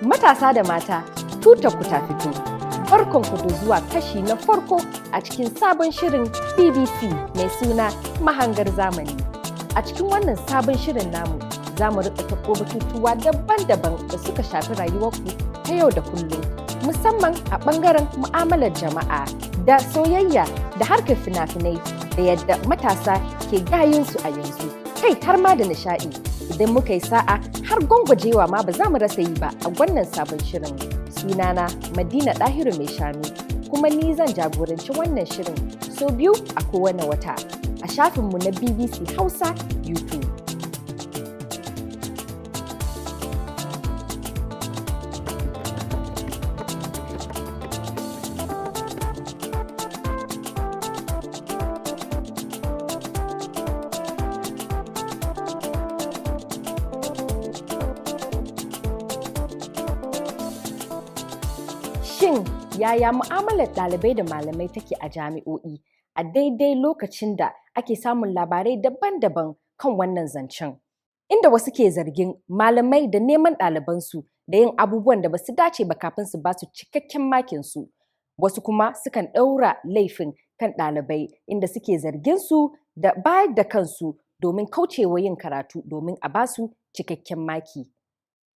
Matasa da mata, tutar ku ta fito. Farkon ku zuwa kashi na farko a cikin sabon shirin BBC mai suna Mahangar Zamani. A cikin wannan sabon shirin namu, za mu riƙa taɓo batutuwa daban-daban da suka shafi rayuwarku ta yau da kullum, musamman a ɓangaren mu'amalar jama'a da soyayya da harkar fina-finai da yadda matasa ke gayunsu a yanzu. Kai har ma da nishaɗi, idan muka yi sa'a har gwangwajewa ma ba za mu rasa yi ba a wannan sabon shirin. Sunana Madina Dahiru Maishanu, kuma ni zan jagoranci wannan shirin sau biyu a kowane wata a shafinmu na BBC Hausa YouTube. Shin yaya mu'amalar ɗalibai da malamai take a jami'o'i a daidai lokacin da ake samun labarai daban-daban kan wannan zancen? Inda wasu ke zargin malamai da neman ɗalibansu da yin abubuwan da ba su dace ba kafin su ba su cikakken makinsu. Wasu kuma sukan ɗaura laifin kan ɗalibai inda suke zargin su da bayar da kansu domin kaucewa yin karatu domin a ba su cikakken maki.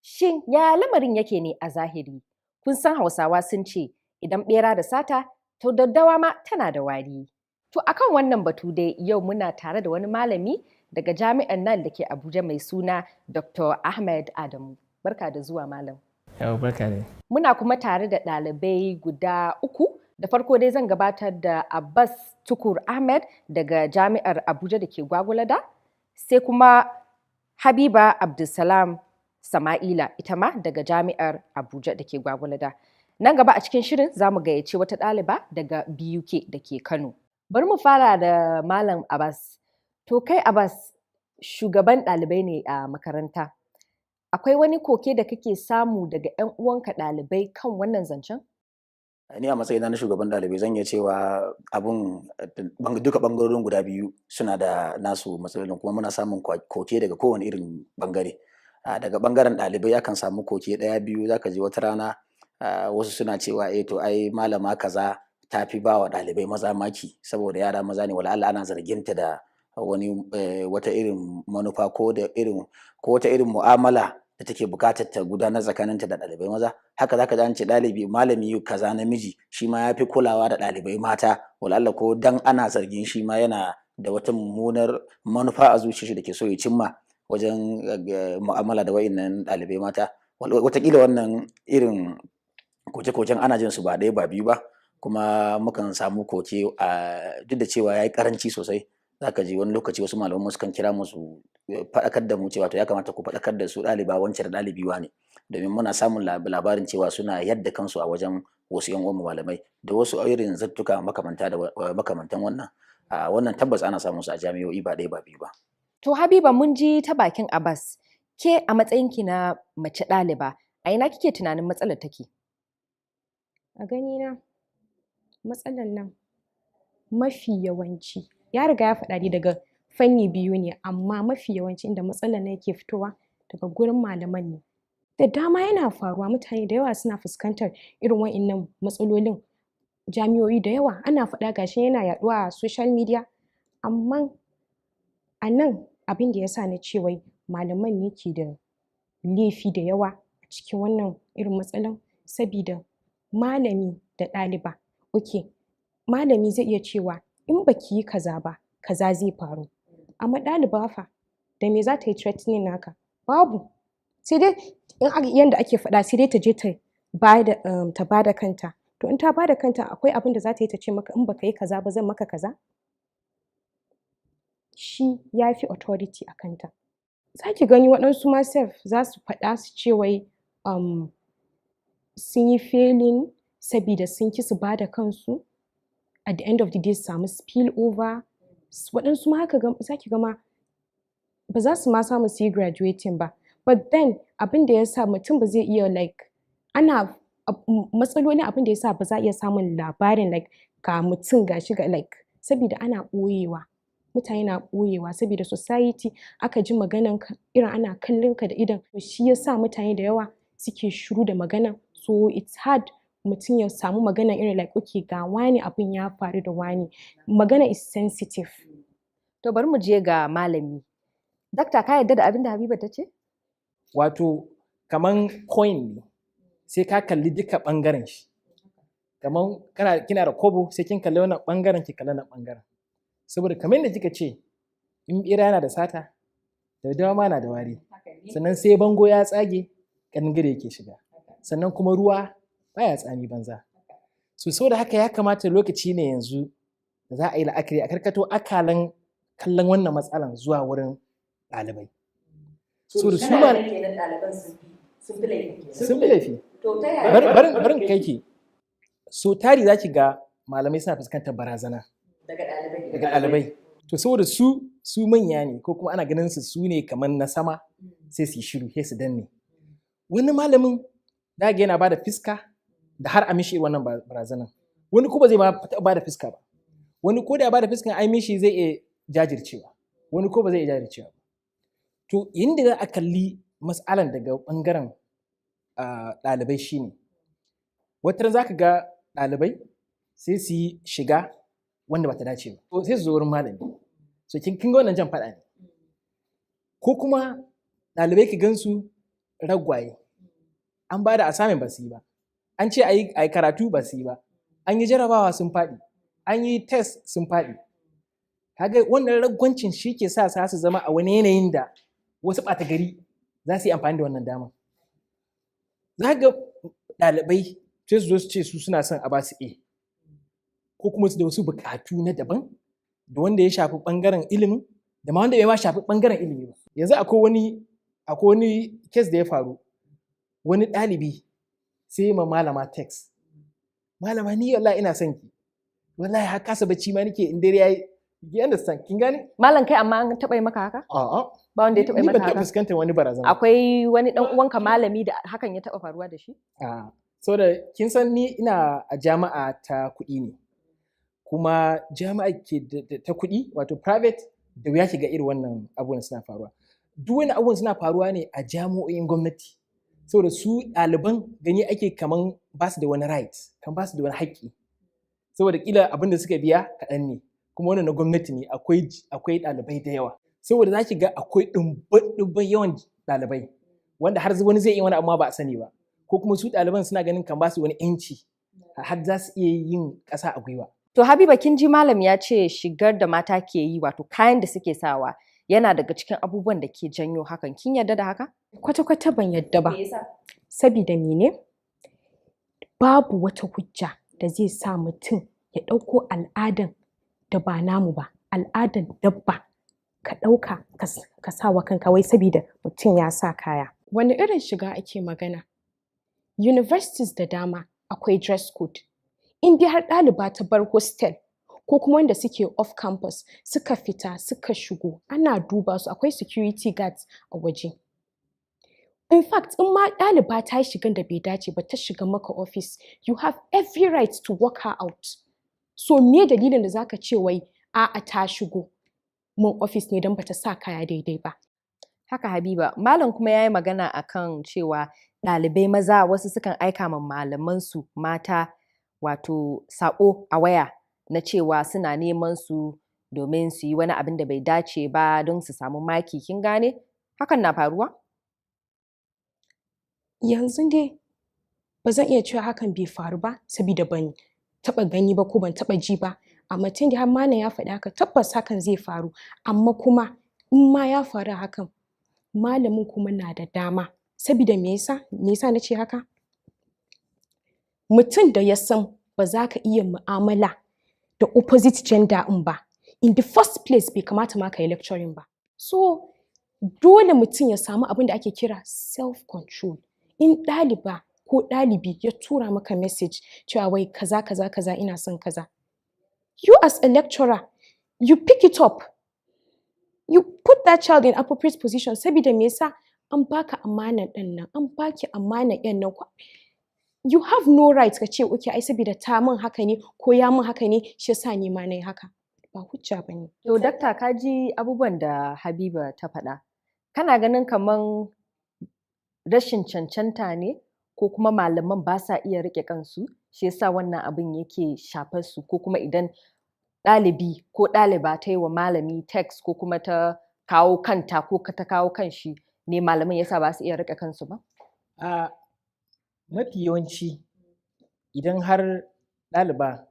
Shin yaya lamarin yake ne a zahiri? Kun san Hausawa sun ce, idan ɓera da sata, to daddawa ma tana da wari. To akan wannan batu dai yau muna tare da wani malami daga jami'an nan da ke Abuja mai suna Dr. Ahmed Adamu. Barka da zuwa malam. Yau barka ne. Muna kuma tare da ɗalibai guda uku. Da farko dai zan gabatar da Abbas Tukur Ahmed daga jami'ar Abuja da ke Gwagwalada, sai kuma Habiba Abdulsalam Sama'ila ita ma daga jami'ar Abuja da ke Gwagwalada. Nan gaba a cikin shirin za mu gayyaci wata ɗaliba daga BUK da ke Kano. Bari mu fara da Malam Abbas. To kai Abbas, shugaban ɗalibai ne a makaranta. Akwai wani koke da kake samu daga 'yan uwanka ɗalibai kan wannan zancen? Ni a matsayina na shugaban ɗalibai zan iya cewa abun duka ɓangarorin guda biyu suna da nasu matsalolin, kuma muna samun koke daga kowane irin ɓangare. Daga ɓangaren ɗalibai akan samu koke ɗaya biyu, zaka ji wata rana wasu suna cewa to ai malama kaza ta fi ba wa ɗalibai maza maki saboda yara maza ne, wala Allah ana zarginta da wata irin manufa ko wata irin mu'amala da take buƙatar ta gudanar tsakaninta da ɗalibai maza. Haka zaka ji an ce malami kaza namiji shi ma ya fi kulawa da ɗalibai mata, wala Allah ko dan ana zargin shi ma yana da wata mummunar manufa a zuciyarsa da ke so ya cimma wajen mu'amala da wa'innan ɗalibai mata. Wataƙila wannan irin koke-koken ana jin su ba ɗaya ba biyu ba, kuma mukan samu koke duk da cewa ya yi ƙaranci sosai. Zaka ji wani lokaci wasu malaman sukan kira mu su faɗakar da mu cewa to ya kamata ku faɗakar da su ɗaliba wance da ɗalibi wane, domin muna samun labarin cewa suna yadda kansu a wajen wasu 'yan uwanmu malamai da wasu irin zattuka makamantan wannan. Wannan tabbas ana samun su a jami'o'i ba ɗaya ba biyu ba. To Habiba, mun ji ta bakin Abbas. Ke a matsayinki na mace ɗaliba, a ina kike tunanin matsalar take? A ganina matsalar nan mafi yawanci ya riga ya faɗa dai daga fanni biyu ne, amma mafi yawanci inda matsalar nan yake fitowa daga gurin malaman ne. Da dama yana faruwa, mutane da yawa suna fuskantar irin wa'innan matsalolin. Jami'o'i da yawa ana faɗa gashi yana yaɗuwa a social media, amma a nan abin da ya sa na ce wai malaman ne ke da laifi da yawa a cikin wannan irin matsalan, sabida malami da ɗaliba. Malami zai iya cewa in baki yi kaza ba kaza zai faru, amma ɗaliba fa da me za ta yi threatening naka? Babu. Sai dai yanda ake faɗa, sai dai ta je ta bada kanta. To in ta bada kanta akwai abin da za ta yi ta ce maka in baka yi kaza ba zan maka kaza? Shi ya fi authority a kanta. Za ki gani waɗansu ma za su faɗa su ce wai sun yi failing sabida sun ki su bada kansu, at the end of the day su samu spill over. Waɗansu ma haka za ki ga ma ba za su ma samu su yi graduating ba, but then abin da ya sa mutum ba zai iya matsalolin abin da ya sa ba za a iya samun labarin ga mutum gashi sabida ana ɓoyewa. Mutane na ɓoyewa saboda society aka ji maganan ka irin ana kallon ka da idon, shi yasa mutane da yawa suke shiru da magana, so it's hard mutum ya samu magana irin like okay ga wani abin ya faru da wani, magana is sensitive. To bari mu je ga malami. Dakta, ka yarda da abin da Habiba ta ce? Wato kaman coin ne, sai ka kalli duka ɓangaren shi. Kaman kina da kobo sai kin kalli wannan ɓangaren ki kalli wannan ɓangaren. Saboda kamar yadda kika ce in ɓera yana da sata, daddawa ma na da wari. Sannan sai bango ya tsage ƙangare yake shiga. Sannan kuma ruwa baya tsami banza. So saboda haka ya kamata lokaci ne yanzu da za a yi la'akari a karkato akalan kallon wannan matsalan zuwa wurin ɗalibai. So da su ma sun fi laifi. Barin kai ki. So tari za ki ga malamai suna fuskantar barazana daga ɗalibai. To saboda su manya ne ko kuma ana ganin su ne kamar na sama sai su yi shiru sai su danne. Wani malamin za ga yana bada fiska da har a mishi wannan barazanan. Wani ko ba zai ba da fiska ba. Wani ko da ya ba da fiskan ai mishi zai iya jajircewa. Wani ko ba zai iya jajircewa ba. To inda za a kalli matsalan daga ɓangaren ɗalibai shine wata za ka ga ɗalibai sai su yi shiga wanda ba ta dace ba. To sai su zo wurin malami. So kin ga wannan jan faɗa ne. Ko kuma ɗalibai ki gansu ragwaye. An ba da assignment ba su yi ba. An ce a yi karatu ba su yi ba. An yi jarabawa sun faɗi. An yi test sun faɗi. Kaga wannan ragwancin shi ke sa su zama a wani yanayin da wasu ɓata gari za su yi amfani da wannan damar. Za ga ɗalibai sai su zo su ce su suna son a ba su A. Ko kuma su da wasu buƙatu na daban da wanda ya shafi ɓangaren ilimin da ma wanda bai ma shafi ɓangaren ilimi ba. Yanzu akwai wani kes da ya faru. Wani ɗalibi sai ma malama text. Malama ni wallahi ina son ki. Wallahi har kasa bacci ma nake in dare yayi. You understand? Kin gane? Malam kai amma an taɓa yi maka haka? A'a. Ba wanda ya taɓa yi maka haka? Ni ban taɓa fuskantar wani barazana. Akwai wani ɗan uwanka malami da hakan ya taɓa faruwa da shi? A'a. Saboda kin san ni ina a jami'a ta kuɗi ne. Kuma jami'a ke ta kuɗi wato private da wuya ki ga irin wannan abubuwan suna faruwa. Duk wani abubuwan suna faruwa ne a jami'o'in gwamnati. Saboda su ɗaliban gani ake kaman ba su da wani right, kan ba su da wani haƙƙi. Saboda ƙila abin da suka biya kaɗan ne. Kuma wannan na gwamnati ne akwai ɗalibai da yawa. Saboda za ki ga akwai ɗumbin yawan ɗalibai wanda har wani zai yi wani amma ba a sani ba. Ko kuma su ɗaliban suna ganin kan ba su wani ‘yanci har za su iya yin ƙasa a gwiwa. To Habiba kin ji malam ya ce shigar da mata ke yi wato kayan da suke sawa yana daga cikin abubuwan da ke janyo hakan. Kin yarda da haka? Kwata-kwata ban yarda ba. Sabida mene? Babu wata hujja da zai sa mutum ya ɗauko al'adan da ba namu ba, al'adan dabba ka ɗauka ka sa wa kanka wai sabida mutum ya sa kaya. Wani irin shiga ake magana? Universities da dama akwai dress code. In dai har ɗaliba ta bar hostel ko kuma wanda suke off campus suka fita suka shigo ana duba su, akwai security guards a waje. In fact, in ma ɗaliba ta yi shigan da bai dace ba ta shiga maka office, you have every right to walk her out. So me dalilin da zaka ce wai a'a ta shigo mun office ne don bata sa kaya daidai ba. Haka Habiba, malam kuma ya yi magana akan cewa ɗalibai maza wasu sukan aika ma malamansu mata wato saƙo a waya na cewa suna neman su domin su yi wani abin da bai dace ba don su samu maki. Kin gane? Hakan na faruwa? Yanzu dai ba zan iya cewa hakan bai faru ba saboda ban taɓa gani ba ko ban taɓa ji ba. Amma tun da har malam ya faɗi haka tabbas hakan zai faru. Amma kuma in ma ya faru hakan malamin kuma na da dama. Saboda me yasa na ce haka? Mutum da ya san ba za ka iya mu'amala da opposite gender in ba, in the first place bai kamata ma ka yi lecturing ba. So dole mutum ya samu abin da ake kira self-control. In ɗaliba ko ɗalibi ya tura maka message cewa wai kaza ina son kaza. You as a lecturer, you pick it up. You put that child in appropriate position saboda me yasa an baka amanan ɗan nan, an baki amanan ƴan nan. You have no right ka ce okay ai saboda ta min haka ne ko ya min haka ne shi yasa ni ma nayi haka. Ba hujja bane. To dakta ka ji abubuwan da Habiba ta faɗa. Kana ganin kaman rashin cancanta ne ko kuma malaman ba sa iya riƙe kansu shi yasa wannan abin yake shafar su, ko kuma idan ɗalibi ko ɗaliba ta yi wa malami text ko kuma ta kawo kanta ko ta kawo kanshi ne malaman yasa ba su iya riƙe kansu ba? A mafi yawanci idan har ɗaliba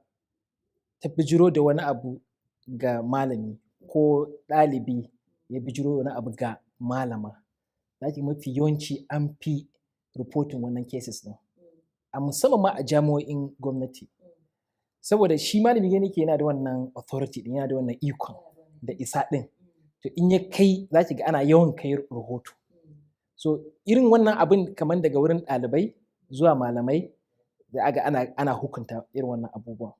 ta bijiro da wani abu ga malami ko ɗalibi ya bijiro wani abu ga malama, za ki mafi yawanci an fi reporting wannan cases ɗin, a musamman ma a jami'o'in gwamnati, saboda shi malami gani ke yana da wannan authority ɗin, yana da wannan ikon da isa ɗin, to in ya kai za ki ga ana yawan kai rahoto. So irin wannan abin kamar daga wurin ɗalibai zuwa malamai da aga ana hukunta irin wannan abubuwan,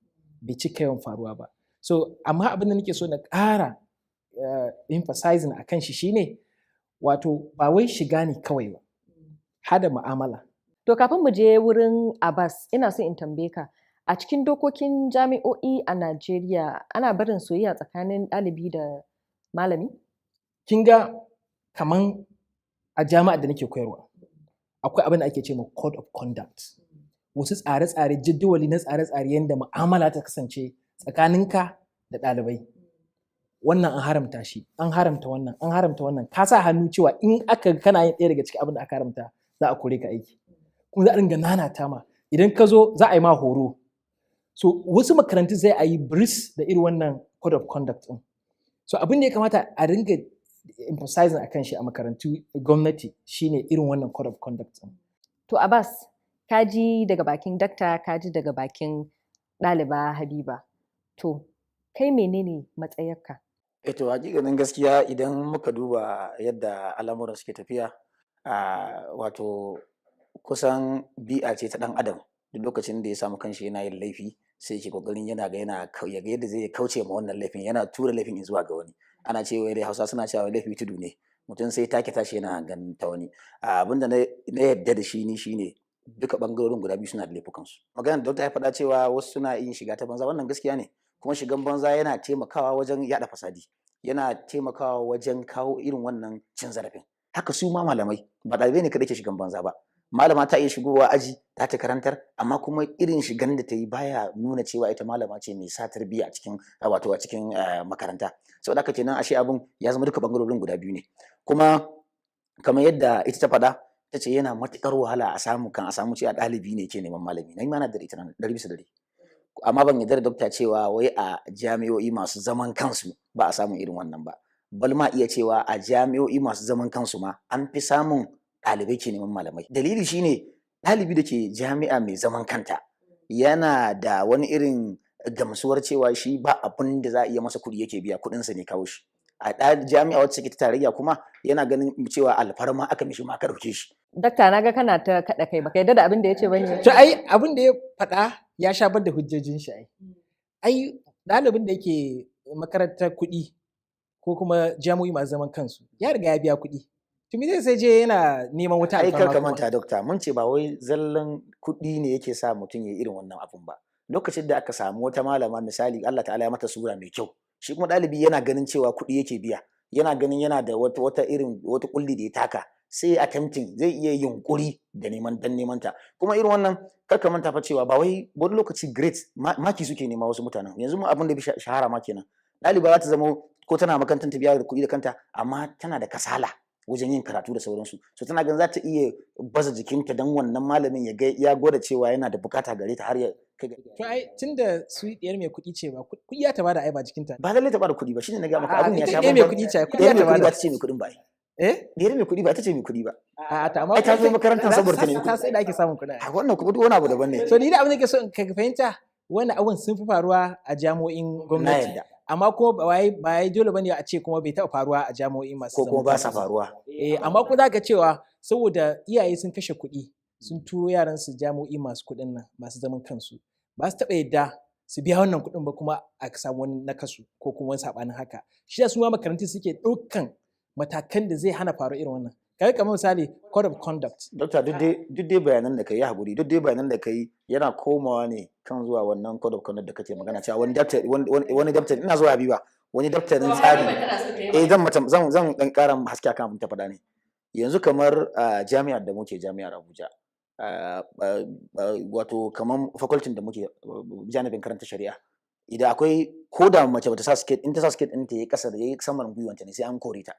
bai cika yawan faruwa ba. So amma abin da nake so na ƙara emphasizing a kan shi shine, wato ba wai shiga ne kawai ba, hada mu'amala. To kafin mu je wurin Abbas, ina so in tambaye ka, a cikin dokokin jami'o'i a Najeriya ana barin soyayya tsakanin ɗalibi da malami? Kin ga kaman a jami'ar da nake koyarwa, akwai abin da ake ce ma code of conduct, wasu tsare-tsare, jadawali na tsare-tsare yadda mu'amala ta kasance tsakaninka da ɗalibai. Wannan an haramta shi, an haramta wannan, an haramta wannan. Ka sa hannu cewa in aka kana yin ɗaya daga cikin abin da aka haramta, za a kore ka aiki. Kuma za a dinga nanata ma. Idan ka zo za a yi ma horo. So wasu makarantu zai a yi bris da irin wannan code of conduct ɗin. So abin da ya kamata a ringa emphasizing akan shi a makarantu gwamnati shine irin wannan code of conduct ɗin. To Abbas, ka ji daga bakin dakta, ka ji daga bakin ɗaliba Habiba. To kai menene matsayarka? To hakikanin gaskiya idan muka duba yadda al'amuran suke tafiya, wato kusan bi'a ce ta ɗan adam, duk lokacin da ya samu kanshi yana yin laifi sai yake kokarin yana ga yadda zai kauce ma wannan laifin, yana tura laifin zuwa ga wani. Ana cewa dai Hausa suna cewa laifi tudu ne, mutum sai take tashi yana ganin ta wani. Abinda na yadda da shi ni shine duka bangarorin guda biyu suna da laifukansu. Maganar da ta faɗa cewa wasu suna yin shiga ta banza, wannan gaskiya ne, kuma shigan banza yana taimakawa wajen yaɗa fasadi, yana taimakawa wajen kawo irin wannan cin zarafin. Haka su ma malamai, ba ɗalibai ne kaɗai ke shigan banza ba. Malama ta iya shigowa aji ta karantar, amma kuma irin shigan da ta yi baya nuna cewa ita malama ce mai sa tarbiyya a cikin makaranta. Saboda haka kenan ashe abin ya zama duka bangarorin guda biyu ne. Kuma kamar yadda ita ta faɗa, ta ce yana matuƙar wahala a samu cewa ɗalibi ne ke neman malami. Na yi mana da ita 100%. Amma ban yarda da dokta cewa wai a jami'o'i masu zaman kansu ba a samun irin wannan ba. Bal ma iya cewa a jami'o'i masu zaman kansu ma an fi samun ɗalibai ke neman malamai. Dalili shine ɗalibi da ke jami'a mai zaman kanta yana da wani irin gamsuwar cewa shi ba abin da za a iya masa kuɗi yake biya, kuɗinsa ne kawo shi. A jami'a wacce take ta tarayya kuma yana ganin cewa alfarma aka mishi ma aka ɗauke shi. Dakta, na ga kana ta kaɗa kai, baka yarda da abin da ya ce ba ne? To ai abin da ya faɗa ya sha bar da hujjojin shi ai. Ai ɗalibin da yake makarantar kuɗi ko kuma jami'o'i masu zaman kansu ya riga ya biya kuɗi. To me zai sai je yana neman wata alfarma? Ai kar ka manta dokta, mun ce ba wai zallan kuɗi ne yake sa mutum ya yi irin wannan abun ba. Lokacin da aka samu wata malama misali Allah ta'ala ya mata sura mai kyau, shi kuma ɗalibi yana ganin cewa kuɗi yake biya, yana ganin yana da wata kulli da ya taka, sai attempting zai iya yunkuri da neman ta. Kuma irin wannan kar ka manta fa cewa ba wai wani lokaci grade maki suke nema wasu mutanen. Yanzu mu abin da bi shahara ma kenan. Ɗaliba za ta zama ko tana makarantar ta biya da kuɗi da kanta, amma tana da kasala wajen yin karatu da sauransu. So tana ganin za ta iya baza jikinta don wannan malamin ya gwada cewa yana da bukata gare ta har ya kai. To ai tunda su diyar mai kuɗi ce ba kuɗi ya ta bada ai ba jikinta. Ba lallai ta bada kuɗi ba, shine na ga maka abin ya sha bamban. Mai kuɗi ce, kuɗi ya ta bada. Ba ta ce mai kuɗin ba. Diyar mai kuɗi ba ta ce mai kuɗi ba. Ta amma ta zo makarantar saboda ta nemi kuɗi. Ta sai da ake samun kuɗi. Wannan kuma duk wani abu daban ne. So ni da abin da ke so ka fahimta, wannan abun sun fi faruwa a jami'o'in gwamnati. Amma kuma ba ya dole bane a ce kuma bai taɓa faruwa a jami'o'i masu ko kuma ba sa faruwa. Amma kuma za ka cewa saboda iyaye sun kashe kuɗi sun turo yaran su jami'o'i masu kuɗin nan masu zaman kansu, ba su taɓa yadda su biya wannan kuɗin ba kuma a samu wani nakasu ko kuma wani saɓanin haka. Shi da su ma makarantu suke ɗaukan matakan da zai hana faru irin wannan. Kai kamar misali code of conduct. Dokta, duk dai bayanan da kai ya haƙuri, duk dai bayanan da kai yana komawa ne kan zuwa wannan code of conduct da kake magana cewa wani daftar ina zuwa Habiba, wani daftarin tsari. Zan dan ƙara haske akan abin ta faɗa ne. yanzu kamar jami'ar da muke jami'ar Abuja, wato kamar faculty da muke janibin karanta shari'a, idan akwai ko da mace bata sa skirt, in ta sa skirt ɗinta yayi ƙasa da yayi saman gwiwanta ne sai an kore ta,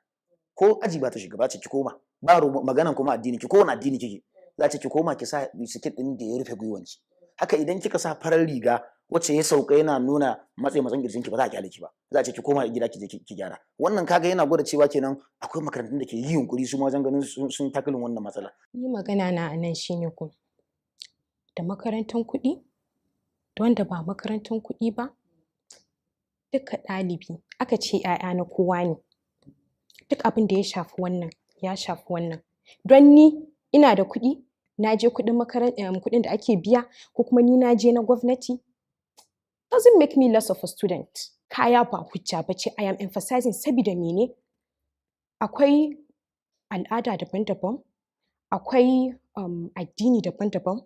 ko aji ba ta shiga, ba ce ki koma, ba maganan kuma addini ki, ko wani addini kike, za ce ki koma ki sa skirt ɗin da ya rufe gwiwanki. Haka idan kika sa farar riga wacce ya sauka yana nuna matsayin kirjinki, ba za a kyale ki ba, za a ce ki koma gida ki je ki gyara. Wannan kaga yana gwada cewa kenan akwai makarantun da ke yi yunkuri su ma wajen ganin sun tackling wannan matsala. Ni magana na anan shine ko da makarantar kuɗi da wanda ba makarantar kuɗi ba, duka ɗalibi aka ce 'ya'ya na kowa ne. Duk abin da ya shafi wannan ya shafi wannan. Don ni ina da kuɗi, na je kuɗin da ake biya, ko kuma ni na je na gwamnati, doesn't make me less of a student. Kaya ba hujja ba ce. I am emphasizing sabida mene? Akwai al'ada daban-daban, akwai addini daban-daban,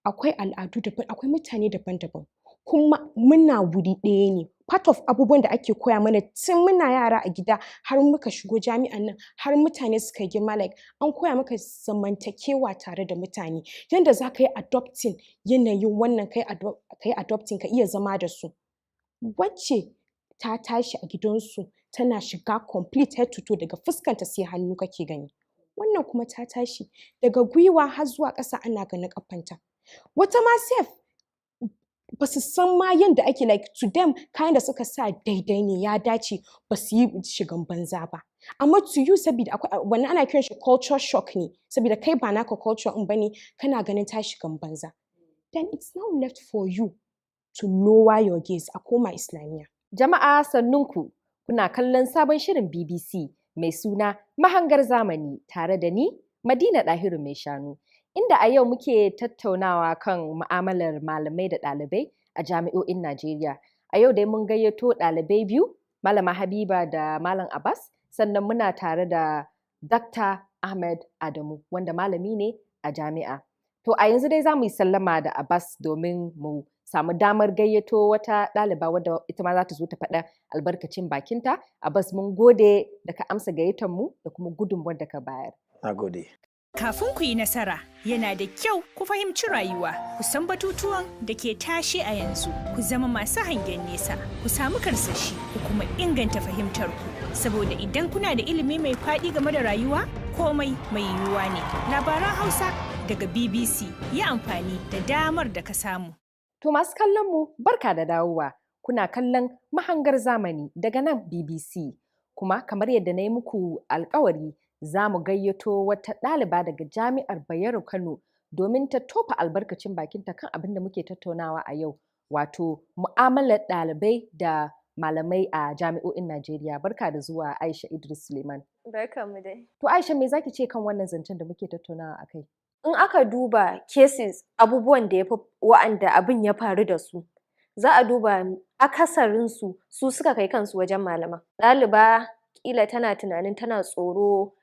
akwai al'adu daban, akwai mutane daban-daban, kuma muna wuri ɗaya ne. Part of abubuwan da ake koya mana tun muna yara a gida har muka shigo jami'an nan, har mutane suka girma, like an koya maka zamantakewa tare da mutane, yanda za ka yi adopting yanayin wannan, ka yi adopting ka iya zama da su. Wacce ta tashi a gidansu tana shiga complete head to toe, daga fuskanta sai hannu kake gani. Wannan kuma ta tashi daga gwiwa har zuwa ƙasa ana ganin ƙafanta. Wata ma sef ba su san ma yanda ake, like to them kayan da suka sa daidai ne, ya dace, ba su yi shigan banza ba. Amma to you, sabida wannan ana kiran shi culture shock ne, sabida kai ba naka culture ɗin bane, kana ganin ta shigan banza. Then it's now left for you to lower your gaze, a koma Islamiyya. Jama'a sannunku, kuna kallon sabon shirin BBC mai suna Mahangar Zamani, tare da ni Madina Dahiru mai shanu, inda a yau muke tattaunawa kan mu'amalar malamai da ɗalibai a jami'o'in Najeriya. A yau dai mun gayyato ɗalibai biyu, Malama Habiba da Malam Abbas, sannan muna tare da Dr. Ahmed Adamu, wanda malami ne a jami'a. To a yanzu dai za mu yi sallama da Abbas domin mu samu damar gayyato wata ɗaliba wadda ita ma za ta zo ta faɗa albarkacin bakinta. Abbas, mun gode da ka amsa gayyatar mu da kuma gudunmuwar da ka bayar. Na gode. Kafin ku yi nasara, yana da kyau ku fahimci rayuwa, ku san batutuwan da ke tashe a yanzu, ku zama masu hangen nesa, ku samu karsashi, ku kuma inganta fahimtar ku. Saboda idan kuna da ilimi mai faɗi game da rayuwa, komai mai yiwuwa ne. Labaran Hausa daga BBC, yi amfani da damar da ka samu. To masu kallon mu, barka da dawowa. Kuna kallon Mahangar Zamani daga nan BBC. Kuma kamar yadda na yi muku alkawari, za mu gayyato wata ɗaliba daga Jami'ar Bayero Kano domin ta tofa albarkacin bakinta kan abin da muke tattaunawa a yau, wato mu'amalar ɗalibai da malamai a jami'o'in Najeriya. Barka da zuwa Aisha Idris Suleiman. Barka mu dai. To Aisha, me zaki ce kan wannan zancen da muke tattaunawa a kai? In aka duba cases, abubuwan da ya fi wa'anda abin ya faru da su, za a duba akasarinsu su suka kai kansu wajen malaman. Ɗaliba ƙila tana tunanin, tana tsoro,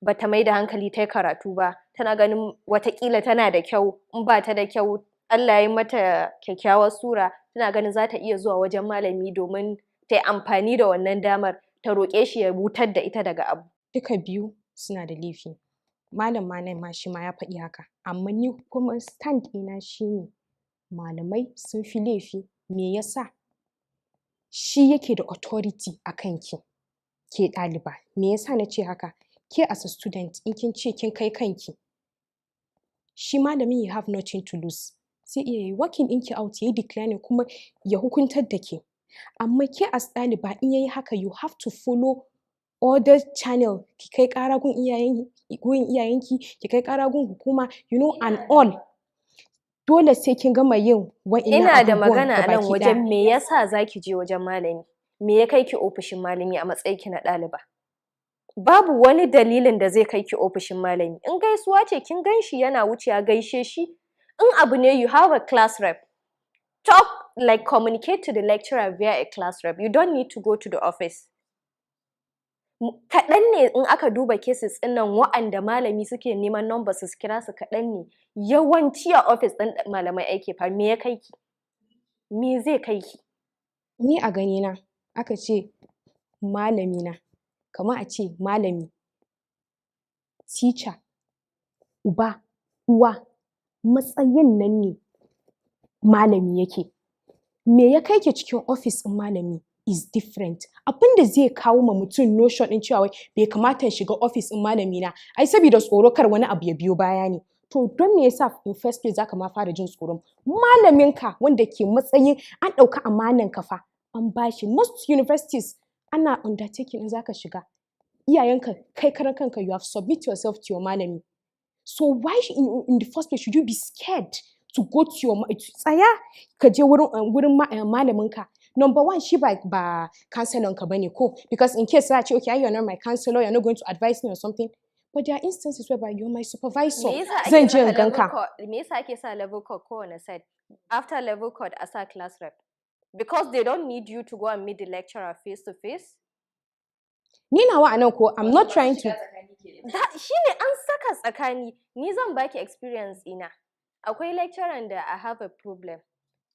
bata mai da hankali ta yi karatu ba, tana ganin watakila tana da kyau, in ba ta da kyau, Allah ya yi mata kyakkyawar sura, tana ganin za ta iya zuwa wajen malami domin ta yi amfani da wannan damar ta roƙe shi ya wutar da ita daga abu. Duka biyu suna da laifi. Malam ma nan ma shi ma ya faɗi haka. Amma ni kuma stand ɗina shine malamai sun fi laifi. Me yasa? Shi yake da authority a kanki, ke ɗaliba. Me yasa na ce haka? Ke as a student, in kin ce kin kai kanki, shi malamin you have nothing to lose. Sai iya yi working ɗinki out, ya yi declining kuma ya hukuntar da ke. Amma ke as ɗaliba, in yayi haka, you have to follow other channel, ki kai ƙara gun iyayenki, ki kai ƙara gun hukuma, you know, and all. Dole sai kin gama yin wa'innan abubuwan. Ina da magana a nan wajen me yasa za ki je wajen malami? Me ya kai ki ofishin malami a matsayinki na ɗaliba? Babu wani dalilin da zai kai ki ofishin malami. In gaisuwa ce, kin gan shi yana wucewa, gaishe shi. In abu ne, you have a class rep. Talk, like communicate to the lecturer via a class rep. You don't need to go to the office. Kaɗan ne in aka duba cases ɗin nan wa'anda malami suke neman number su kira su, kaɗan ne. Yawanci a office ɗin malamai ake fa. Me ya kai ki? Me zai kai ki? Ni a ganina aka ce malamina, kamar a ce malami teacher, uba, uwa, matsayin nan ne malami yake. Me ya kai ki cikin office ɗin malami is different. Abin da zai kawo ma mutum notion ɗin cewa bai kamata ya shiga office ɗin malami na, ai saboda tsoro kar wani abu ya biyo baya ne. To don me yasa in first place zaka ma fara jin tsoron malaminka wanda ke matsayin an ɗauka amanan ka fa an bashi. Most universities ana undertaking in zaka shiga. Iyayenka kai karan kanka you have submit yourself to your malami. So why in the first place should you be scared to go to your tsaya ka je wurin malaminka? Number one, shi ba counselor ka bane ko, because in case za a ce okay, you're not my counselor, you're not going to advise me or something. But there are instances whereby you're my supervisor. Zan je in ganka. Me yasa ake sa level code kowane side? After level code a sa class rep. Because they don't need you to go and meet the lecturer face to face. Ni nawa anan ko I'm not trying to. Shine an saka tsakani. Ni zan baki experience ina. Akwai lecturer da I have a problem.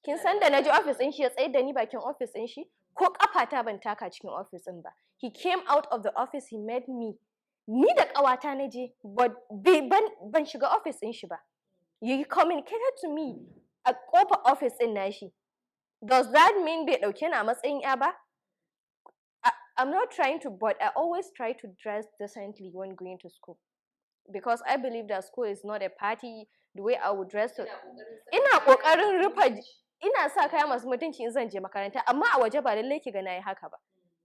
Kin san da naji office din shi ya tsaye da ni bakin office din shi, ko kafata ban taka cikin office din ba. He came out of the office, he made me. Ni da ƙawata na je, but ban shiga office ɗin shi ba. You communicated to me a ƙofar office ɗin nashi. Does that mean bai ɗauke ni a matsayin ya ba? I'm not trying to, but I always try to dress decently when going to school. Because I believe that school is not a party, the way I would dress. Ina ƙoƙarin rufe, ina sa kaya masu mutunci in zan je makaranta, amma a waje ba lallai ki ga nayi haka ba.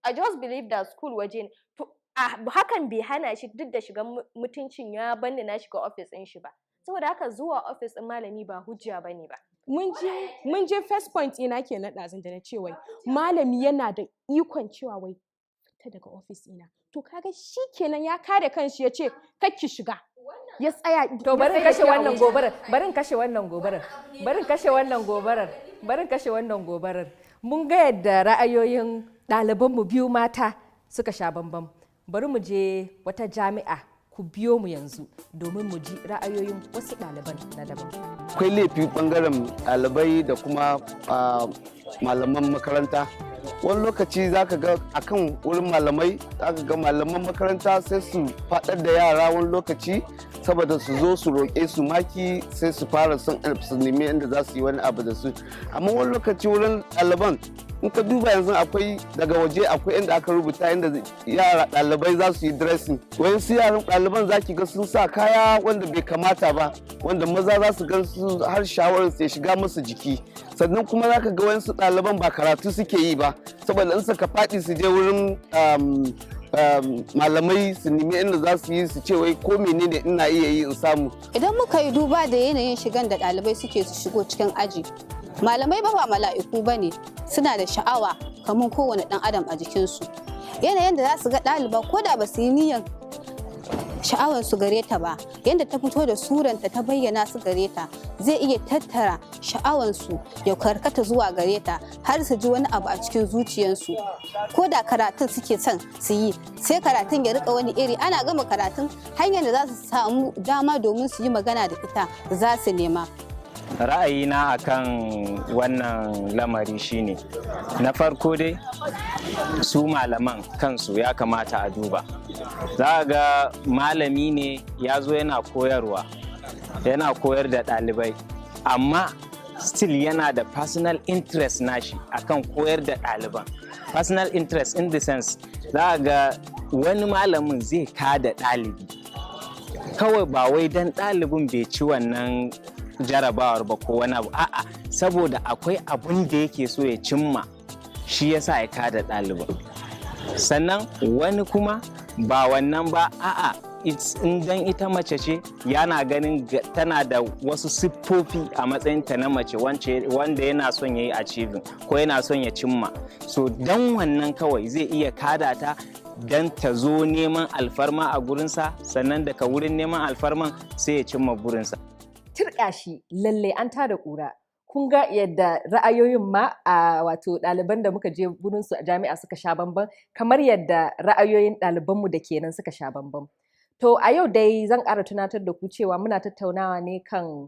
I just believe that school waje ne. Hakan bai hana shi duk da shiga mutuncin ya banni na shiga office ɗin shi ba. Saboda haka zuwa office ɗin malami ba hujja bane ba. Mun je first point ina ke na ɗazun da na ce wai malami yana da ikon cewa wai fita daga office ina. To kaga shi kenan ya kare kanshi ya ce kar ki shiga. Ya tsaya. To barin kashe wannan gobarar. Barin kashe wannan gobarar. Barin kashe wannan gobarar. Barin kashe wannan gobarar. Mun ga yadda ra'ayoyin ɗalibanmu biyu mata suka sha bambam. Bari mu je wata jami'a, ku biyo mu yanzu domin mu ji ra'ayoyin wasu ɗaliban na daban. Akwai laifi ɓangaren ɗalibai da kuma malaman makaranta. Wani lokaci za ka ga akan wurin malamai, za ka ga malaman makaranta sai su faɗar da yara wani lokaci saboda su zo su roƙe su maki sai su fara son su nemi inda za su yi wani abu da su. Amma wani lokaci wurin ɗaliban in ka duba yanzu akwai daga waje akwai inda aka rubuta inda yara ɗalibai za su yi dressing. Wayansu yaran ɗaliban za ki ga sun sa kaya wanda bai kamata ba, wanda maza za su gan su har shawarar su ya shiga musu jiki. Sannan kuma za ka ga wayansu ɗaliban ba karatu suke yi ba, saboda in suka faɗi su je wurin malamai su nemi inda za su yi su ce wai ko menene ina iya yi in samu. Idan muka yi duba da yanayin shigan da ɗalibai suke su shigo cikin aji, malamai ba mala'iku ba ne, suna da sha'awa kamar kowane ɗan adam a jikinsu. Yanayin da za su ga ɗaliba ko da ba su yi niyyar sha'awar su gare ta ba, yadda ta fito da suranta ta bayyana su gare ta, zai iya tattara sha'awar su ya karkata zuwa gare ta har su ji wani abu a cikin zuciyarsu. Ko da karatun suke son su yi, sai karatun ya rika wani iri, ana gama karatun hanyar da za su samu dama domin su yi magana da ita za su nema. Ra'ayina akan wannan lamari shine, na farko dai su malaman kansu ya kamata a duba. Za ga malami ne ya zo yana koyarwa, yana koyar da ɗalibai, amma still yana da personal interest nashi akan koyar da ɗaliban. Personal interest in the sense, za ga wani malamin zai kada ɗalibi kawai ba wai dan ɗalibin bai ci wannan jarabawar ba ko wani abu, a'a saboda akwai abun da yake so ya cimma, shi yasa ya kada ɗaliban. Sannan wani kuma ba wannan ba, a'a dan ita mace ce yana ganin tana da wasu siffofi a matsayinta na mace wanda yana son ya yi achieving ko yana son ya cimma, so dan wannan kawai zai iya kada ta dan ta zo neman alfarma a gurinsa, sannan daga wurin neman alfarman sai ya cimma burinsa. Turƙa shi lalle an tada ƙura. Kun ga yadda ra'ayoyin ma a wato ɗaliban da muka je wurinsu a jami'a suka sha bambam, kamar yadda ra'ayoyin ɗalibanmu da kenan suka sha bambam. To a yau dai zan ƙara tunatar da ku cewa muna tattaunawa ne kan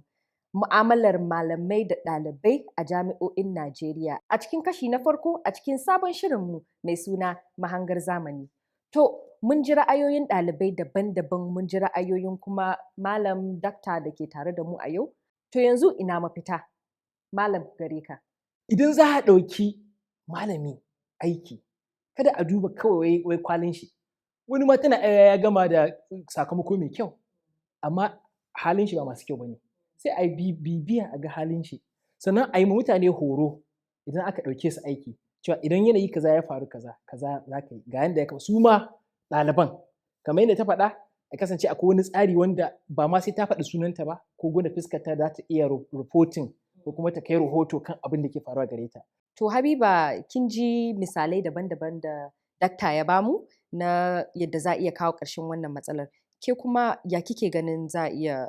mu'amalar malamai da ɗalibai a jami'o'in Najeriya a cikin kashi na farko a cikin sabon shirinmu mai suna Mahangar Zamani. To mun ji ra'ayoyin ɗalibai daban-daban, mun ji ra'ayoyin kuma malam dakta da ke tare da mu a yau. To yanzu ina mafita? Malam gare ka. Idan za a ɗauki malami aiki, kada a duba kawai wai kwalin shi. Wani ma tana ya gama da sakamako mai kyau, amma halin shi ba masu kyau bane. Sai a yi bibiya a ga halin shi. Sannan a yi mutane horo idan aka ɗauke su aiki. Cewa idan yanayi kaza ya faru kaza za ka yi ga yanda ya kama su ma ɗaliban kamar yadda ta faɗa a kasance akwai wani tsari wanda ba ma sai ta faɗi sunanta ba ko gwada fuskarta za ta iya reporting ko kuma ta kai rahoto kan abin da ke faruwa gare ta. To Habiba, kin ji misalai daban-daban da dakta ya bamu na yadda za a iya kawo ƙarshen wannan matsalar. Ke kuma ya kike ganin za a iya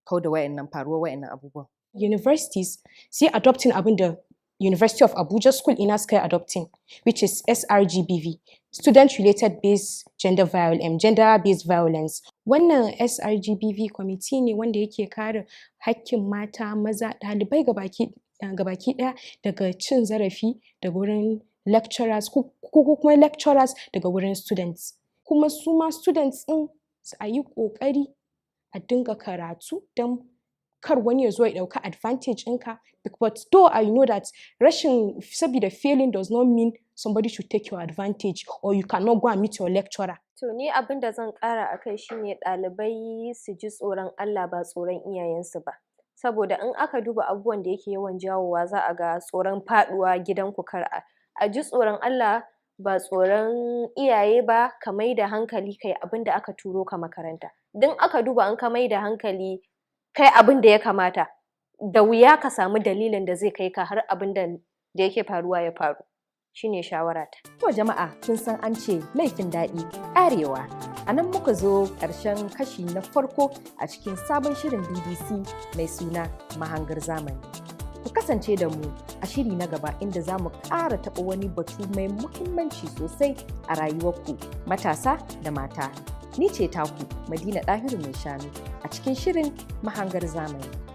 kauda faruwar wayannan abubuwan? Universities sai adopting abin da University of Abuja School ina suka yi adopting, which is SRGBV, Student Related Based Gender Based Violence. Wannan SRGBV committee ne wanda yake kare hakkin mata, maza, ɗalibai gabaki ɗaya daga cin zarafi daga wurin lecturers ko kuma lecturers daga wurin students. Kuma su ma students ɗin a yi ƙoƙari a dinga karatu don kar wani ya zo ya ɗauka advantage ɗinka. But though I know that sabida failing does not mean somebody should take your advantage or you cannot go and meet your lecturer. To ni abin da zan ƙara a kai shine ɗalibai su ji tsoron Allah ba tsoron iyayensu ba. Saboda in aka duba abubuwan da yake yawan jawowa za a ga tsoron faɗuwa gidan ku kar a ji tsoron Allah ba tsoron iyaye ba, ka mai da hankali kai abin da aka turo ka makaranta. Don aka duba an ka mai da hankali kai abin da ya kamata, da wuya ka samu dalilin da zai kai ka har abin da yake faruwa ya faru. Shine shawarata. To jama'a, kin san an ce laifin daɗi ƙarewa. A nan muka zo ƙarshen kashi na farko a cikin sabon shirin BBC mai suna Mahangar Zamani. Ku kasance da mu a shiri na gaba inda za mu ƙara taɓa wani batu mai muhimmanci sosai a rayuwarku matasa da mata. Ni ce taku Madina Dahiru Maishanu a cikin shirin Mahangar Zamani.